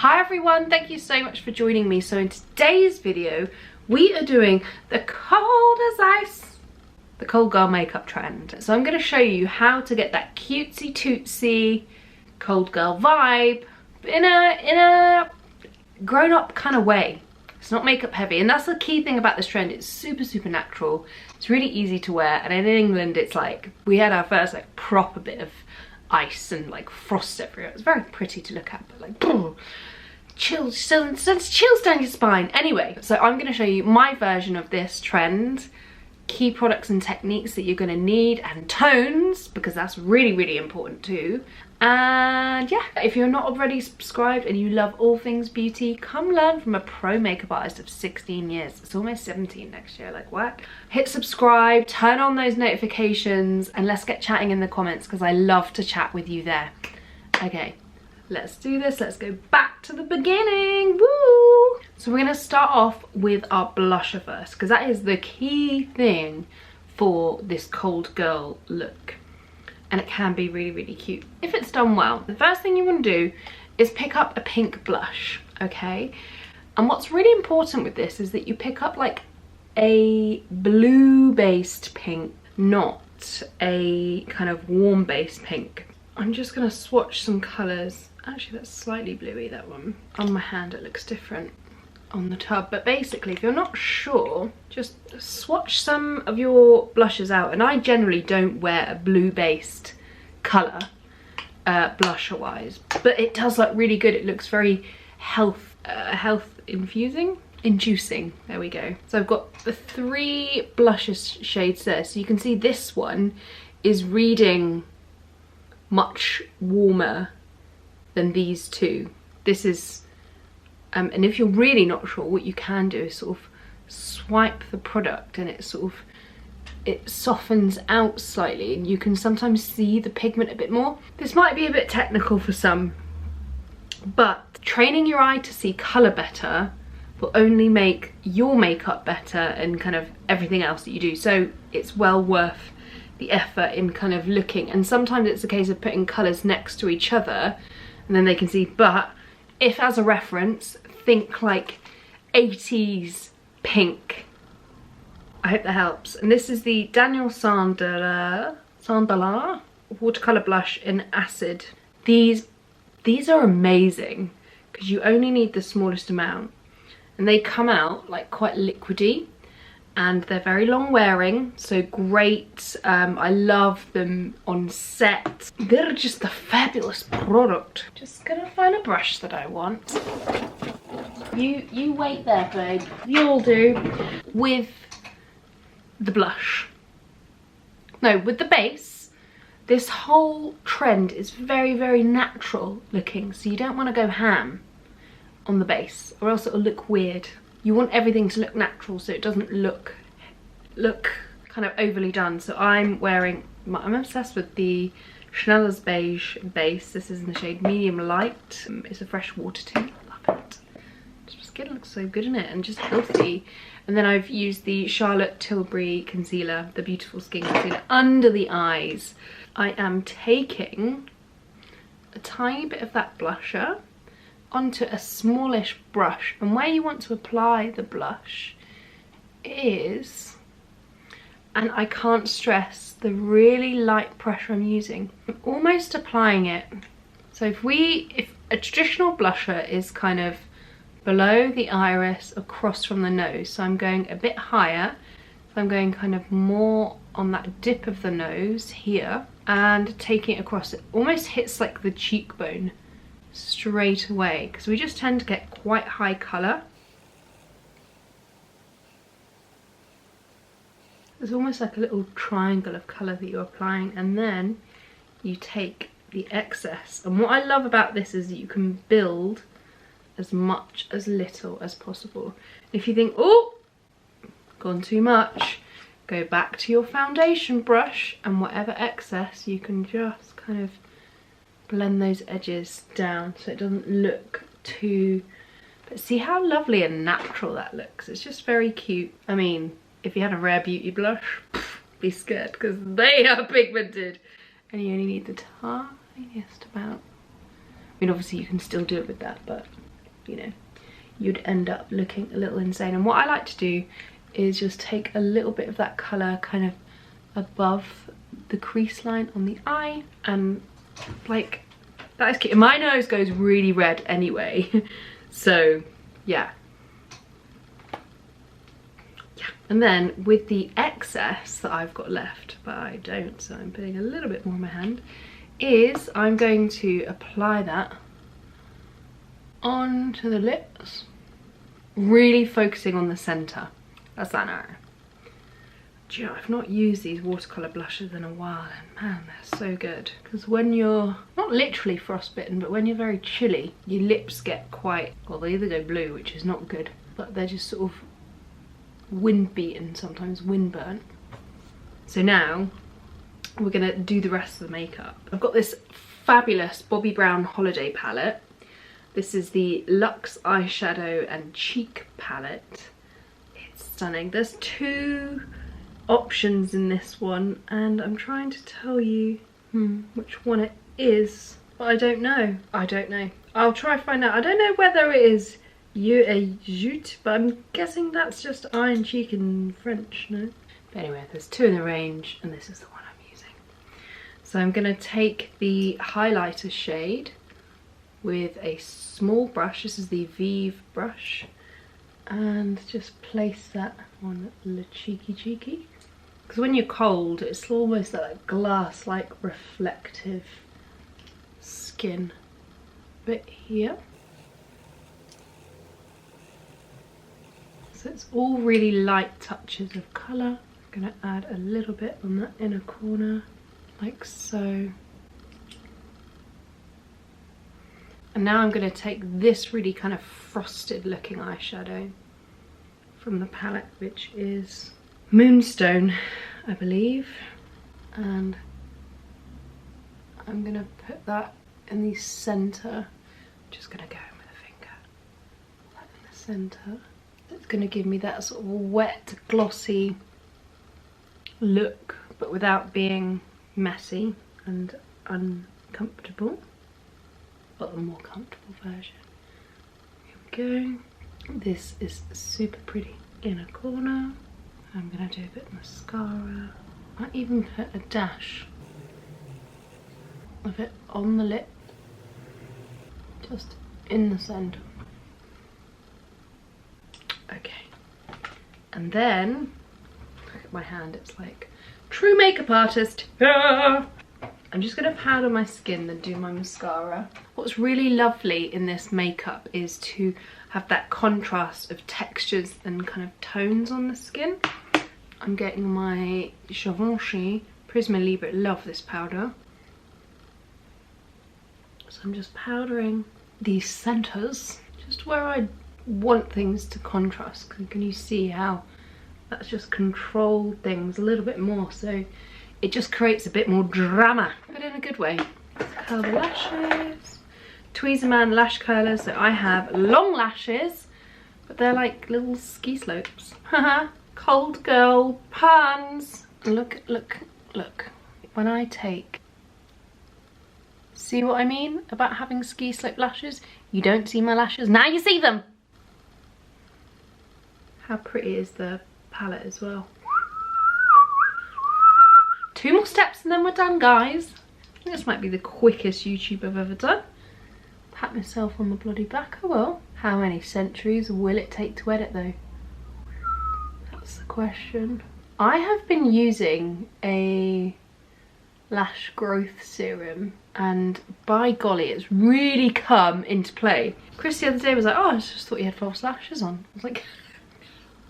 Hi everyone, thank you so much for joining me. So in today's video, we are doing the cold as ice, the cold girl makeup trend. So I'm going to show you how to get that cutesy tootsy cold girl vibe in a grown-up kind of way. It's not makeup heavy, and that's the key thing about this trend. It's super natural. It's really easy to wear, and in England it's like we had our first like proper bit of ice and like frost everywhere. It was very pretty to look at, but like chills, sends chills down your spine. Anyway, so I'm going to show you my version of this trend, key products and techniques that you're going to need, and tones, because that's really important too. And yeah, if you're not already subscribed and you love all things beauty, come learn from a pro makeup artist of 16 years. It's almost 17 next year, like what? Hit subscribe, turn on those notifications, and let's get chatting in the comments because I love to chat with you there. Okay, let's do this. Let's go back to the beginning. Woo! So we're gonna start off with our blusher first because that is the key thing for this cold girl look. And it can be really cute if it's done well. The first thing you want to do is pick up a pink blush, okay? And what's really important with this is that you pick up like a blue based pink, not a kind of warm based pink. I'm just gonna swatch some colors. Actually, that's slightly bluey, that one. On my hand it looks different on the tub, but basically if you're not sure, just swatch some of your blushes out. And I generally don't wear a blue based colour blusher wise, but it does look really good. It looks very health inducing. There we go. So I've got the 3 blushes shades there, so you can see this one is reading much warmer than these two. This is and if you're really not sure, what you can do is sort of swipe the product and it softens out slightly, and you can sometimes see the pigment a bit more. This might be a bit technical for some, but training your eye to see colour better will only make your makeup better and kind of everything else that you do. So it's well worth the effort in kind of looking, and sometimes it's a case of putting colours next to each other and then they can see. But if as a reference, think like 80s pink. I hope that helps. And this is the Daniel Sandler watercolor blush in acid. These are amazing because you only need the smallest amount, and they come out like quite liquidy, and they're very long wearing, so great. I love them on set. They're just a fabulous product. Just gonna find a brush that I want. You wait there, babe. You'll do. With the blush. No, with the base, this whole trend is very natural looking, so you don't want to go ham on the base or else it'll look weird. You want everything to look natural so it doesn't look kind of overly done. So I'm obsessed with the Chanel's beige base. This is in the shade medium light. It's a fresh water tint. Love it. Just skin looks so good in it and just healthy. And then I've used the Charlotte Tilbury concealer, the Beautiful Skin Concealer, under the eyes. I am taking a tiny bit of that blusher onto a smallish brush, and where you want to apply the blush is, and I can't stress the really light pressure I'm using. I'm almost applying it. So if a traditional blusher is kind of below the iris across from the nose, so I'm going a bit higher, so I'm going kind of more on that dip of the nose here and taking it across. It almost hits like the cheekbone straight away because we just tend to get quite high colour. There's almost like a little triangle of colour that you're applying, and then you take the excess. And what I love about this is that you can build as much as little as possible. If you think, oh, gone too much, go back to your foundation brush, and whatever excess you can just kind of blend those edges down so it doesn't look too, but see how lovely and natural that looks. It's just very cute. I mean, if you had a Rare Beauty blush, be scared because they are pigmented, and you only need the tiniest amount. I mean, obviously you can still do it with that, but you know, you'd end up looking a little insane. And what I like to do is just take a little bit of that colour kind of above the crease line on the eye, and like, that is cute. My nose goes really red anyway, so yeah. And then with the excess that I've got left, but I don't, so I'm putting a little bit more on my hand, is I'm going to apply that onto the lips, really focusing on the centre. That's that now. Do you know, I've not used these watercolour blushes in a while, and man, they're so good. Because when you're not literally frostbitten, but when you're very chilly, your lips get quite, well, they either go blue, which is not good, but they're just sort of wind beaten, sometimes wind burnt. So now we're gonna do the rest of the makeup. I've got this fabulous Bobbi Brown holiday palette. This is the Luxe eyeshadow and cheek palette. It's stunning. There's 2 options in this one, and I'm trying to tell you which one it is, but I don't know. I'll try to find out. I don't know whether it is Yeux et Joutes, but I'm guessing that's just eye and cheek in French, no? But anyway, there's 2 in the range, and this is the one I'm using. So I'm gonna take the highlighter shade with a small brush. This is the Vive brush, and just place that on the cheeky. Because when you're cold, it's almost like glass-like reflective skin bit here. So it's all really light touches of colour. I'm going to add a little bit on that inner corner, like so. And now I'm going to take this really kind of frosted looking eyeshadow from the palette, which is Moonstone, I believe. And I'm going to put that in the centre. I'm just going to go in with a finger. Put that in the centre. It's going to give me that sort of wet, glossy look, but without being messy and uncomfortable. But the more comfortable version. Here we go. This is super pretty inner corner. I'm going to do a bit of mascara. I might even put a dash of it on the lip, just in the centre. Okay, and then look at my hand, it's like true makeup artist. Ah! I'm just going to powder my skin then do my mascara. What's really lovely in this makeup is to have that contrast of textures and kind of tones on the skin. I'm getting my Givenchy Prisma Libre. Love this powder. So I'm just powdering these centres, just where I want things to contrast. Can you see how that's just controlled things a little bit more, so it just creates a bit more drama, but in a good way. Let's curl the lashes. Tweezerman lash curler. So I have long lashes, but they're like little ski slopes. Haha, cold girl puns. Look. When I take, see what I mean about having ski slope lashes? You don't see my lashes, now you see them. How pretty is the palette as well. 2 more steps and then we're done, guys. I think this might be the quickest YouTube I've ever done. Pat myself on the bloody back. Oh well. How many centuries will it take to edit though? That's the question. I have been using a lash growth serum, and by golly, it's really come into play. Chris the other day was like, oh, I just thought you had false lashes on. I was like,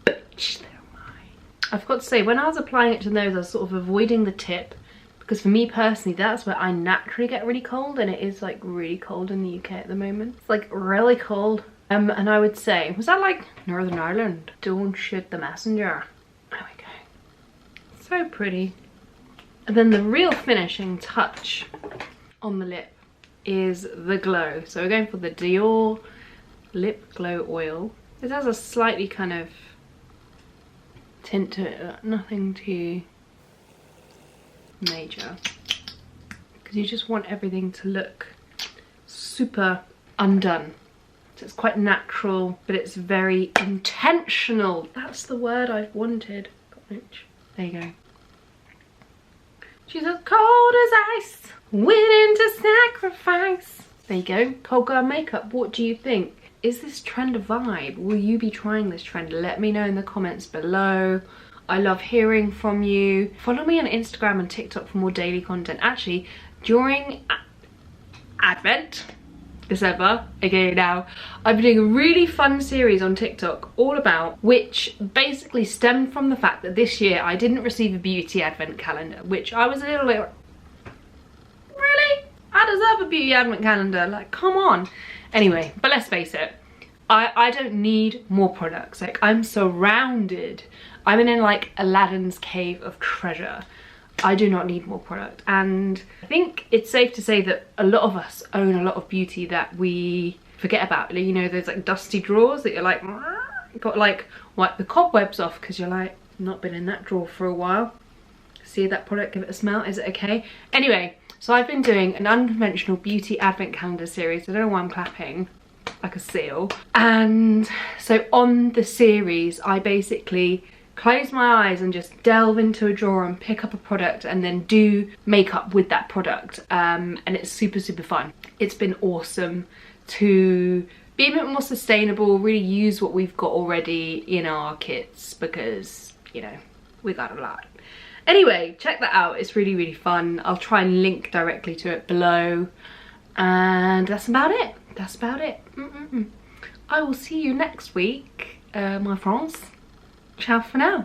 bitch, they're mine. I've got to say, when I was applying it to the nose, I was sort of avoiding the tip, because for me personally, that's where I naturally get really cold, and it is like really cold in the UK at the moment. It's like really cold. And I would say, was that like Northern Ireland? Don't shoot the messenger. There we go. So pretty. And then the real finishing touch on the lip is the glow. So we're going for the Dior Lip Glow Oil. This has a slightly kind of tint to it, nothing too major. Because you just want everything to look super undone. So it's quite natural, but it's very intentional. That's the word I've wanted. There you go. She's as cold as ice, willing to sacrifice. There you go. Cold girl makeup. What do you think? Is this trend a vibe? Will you be trying this trend? Let me know in the comments below. I love hearing from you. Follow me on Instagram and TikTok for more daily content. Actually, during Advent, December, aka now, I've been doing a really fun series on TikTok all about, which basically stemmed from the fact that this year I didn't receive a beauty advent calendar, which I was a little bit, really? I deserve a beauty advent calendar, like, come on. Anyway, but let's face it, I don't need more products. Like, I'm surrounded. I'm in like Aladdin's cave of treasure. I do not need more product, and I think it's safe to say that a lot of us own a lot of beauty that we forget about. You know, those like dusty drawers that you're like, got like wipe the cobwebs off because you're like, not been in that drawer for a while. See that product, give it a smell, is it okay? Anyway, so I've been doing an unconventional beauty advent calendar series. I don't know why I'm clapping like a seal. And so on the series, I basically close my eyes and just delve into a drawer and pick up a product and then do makeup with that product, and it's super fun. It's been awesome to be a bit more sustainable, really use what we've got already in our kits, because, you know, we got a lot. Anyway, check that out, it's really fun. I'll try and link directly to it below, and that's about it. I will see you next week, my friends. Ciao for now.